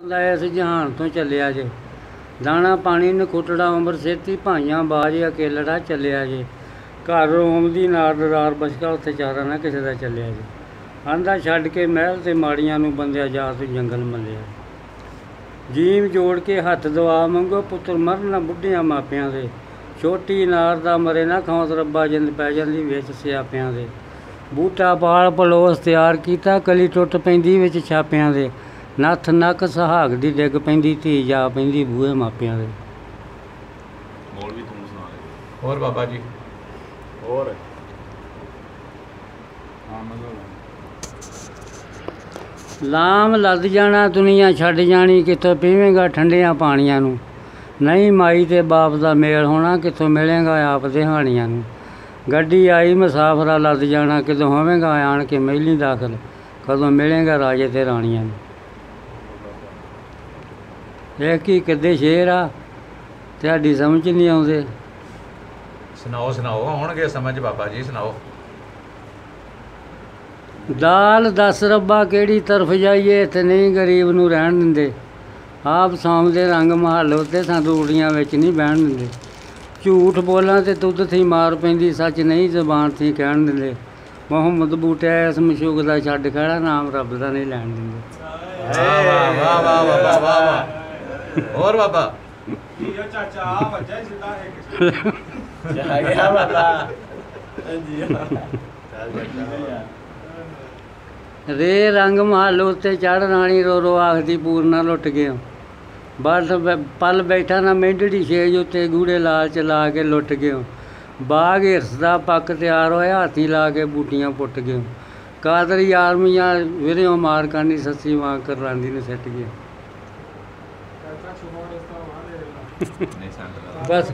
ਇਸ ਜਹਾਨ ਤੋਂ ਚੱਲਿਆ ਜੇ ਦਾਣਾ ਪਾਣੀ ਨਖੁੱਟੜਾ ਉਮਰ ਸੇਤੀ ਭਾਈਆਂ ਬਾਜ ਅਕੇਲੜਾ ਚੱਲਿਆ ਜੇ ਘਰ ਰੋਮ ਦੀ ਨਾਰਦਾਰ ਬਸਕਾ ਉੱਥੇ ਚਾਰਾ ਨਾ ਕਿਸੇ ਦਾ ਚੱਲਿਆ ਜੇ ਆਂਦਾ ਛੱਡ ਕੇ ਮਹਿਲ ਤੇ ਮਾੜੀਆਂ ਨੂੰ ਬੰਦਿਆ ਜਾ ਤੂੰ ਜੰਗਲ ਮੱਲਿਆ ਜੀਮ ਜੋੜ ਕੇ ਹੱਥ ਦਵਾ ਮੰਗੋ ਪੁੱਤਰ ਮਰਨ ਬੁੱਢਿਆਂ ਮਾਪਿਆਂ ਦੇ ਛੋਟੀ ਨਾਰ ਦਾ ਮਰੇ ਨਾ ਖੌਂਸ ਰੱਬਾ ਜਿੰਦ ਪੈ ਜਾਂਦੀ ਵਿੱਚ ਸਿਆਪਿਆਂ ਦੇ ਬੂਟਾ ਪਾਲ ਪਲੋਸ ਤਿਆਰ ਕੀਤਾ ਕਲੀ ਟੁੱਟ ਪੈਂਦੀ ਵਿੱਚ ਛਾਪਿਆਂ ਦੇ ਨੱਥ ਨੱਕ ਸੁਹਾਗ ਦੀ ਡਿੱਗ ਪੈਂਦੀ ਧੀ ਜਾ ਪੈਂਦੀ ਬੂਹੇ ਮਾਪਿਆਂ ਦੇ। ਮੌਲਵੀ ਤੂੰ ਸੁਣਾ ਦੇ। ਹੋਰ ਬਾਬਾ ਜੀ ਹੋਰ ਲਾਮ ਲੱਦ ਜਾਣਾ ਦੁਨੀਆ ਛੱਡ ਜਾਣੀ ਕਿੱਥੋਂ ਪੀਵੇਂਗਾ ਠੰਡਿਆਂ ਪਾਣੀਆਂ ਨੂੰ ਨਹੀਂ ਮਾਈ ਤੇ ਬਾਪ ਦਾ ਮੇਲ ਹੋਣਾ ਕਿੱਥੋਂ ਮਿਲੇਗਾ ਆਪ ਦਿਹਾਣੀਆਂ ਨੂੰ ਗੱਡੀ ਆਈ ਮੁਸਾਫਰਾ ਲੱਦ ਜਾਣਾ ਕਿਦੋਂ ਹੋਵੇਗਾ ਆਣ ਕੇ ਮਹਿਲੀ ਦਾਖਲ ਕਦੋਂ ਮਿਲੇਗਾ ਰਾਜੇ ਤੇ ਰਾਣੀਆਂ ਨੂੰ। ਇਹ ਕੀ ਕਿੱਦੇ ਸ਼ੇਰ ਆ ਤੁਹਾਡੀ ਸਮਝ ਨਹੀਂ ਆਉਂਦੇ। ਸੁਣਾਓ ਸੁਣਾਓ ਆਉਣਗੇ ਸਮਝ ਬਾਬਾ ਜੀ ਸੁਣਾਓ। ਦਾਲ ਦੱਸ ਰੱਬਾ ਕਿਹੜੀ ਤਰਫ ਜਾਈਏ ਇੱਥੇ ਨਹੀਂ ਗਰੀਬ ਨੂੰ ਰਹਿਣ ਦਿੰਦੇ ਆਪ ਸਾਂਭਦੇ ਰੰਗ ਮਹੱਲ ਉੱਤੇ ਸਾਨੂੰ ਰੂੜੀਆਂ ਵਿੱਚ ਨਹੀਂ ਬਹਿਣ ਦਿੰਦੇ ਝੂਠ ਬੋਲਾਂ ਤੇ ਤੁੱਧ ਥੀ ਮਾਰ ਪੈਂਦੀ ਸੱਚ ਨਹੀਂ ਜ਼ਬਾਨ ਥੀ ਕਹਿਣ ਦਿੰਦੇ ਮੁਹੰਮਦ ਬੂਟਿਆ ਇਸ ਮਸ਼ੂਕ ਦਾ ਛੱਡ ਖੜਾ ਨਾਮ ਰੱਬ ਦਾ ਨਹੀਂ ਲੈਣ ਦਿੰਦੇ। ਵਾਹ ਵਾਹ ਵਾਹ ਵਾਹ ਵਾਹ ਵਾਹ। ਹੋਰ ਬਾਬਾ ਚਾਚਾ ਆ ਵੱਜਾ ਸਿੱਧਾ ਇੱਕ ਜਾ ਗਿਆ ਬਾਬਾ ਜੀ ਰੇ ਰੰਗ ਮਹੱਲ ਉੱਤੇ ਚੜ੍ਹ ਰਾਣੀ ਰੋ ਰੋ ਆਖਦੀ ਪੂਰਨਾ ਲੁੱਟ ਗਿਆ ਬਸ ਪਲ ਬੈਠਾ ਨਾ ਮੇਢੜੀ ਛੇਜ ਉੱਤੇ ਗੂੜੇ ਲਾਲਚ ਲਾ ਕੇ ਲੁੱਟ ਗਿਆ ਬਾਗ ਹਿਰਸ ਦਾ ਪੱਕ ਤਿਆਰ ਹੋਇਆ ਹਾਥੀ ਲਾ ਕੇ ਬੂਟੀਆਂ ਪੁੱਟ ਗਿਆ ਕਾਦਰੀ ਆਰਮੀਆਂ ਵਿਰਿਓ ਮਾਰ ਕਾਨੀ ਸੱਸੀ ਵਾਂਗ ਕਰਲਾਂਦੀ ਨੇ ਸਿੱਟ ਗਿਆ। ਨਹੀਂ ਸੰਗ ਬਸ।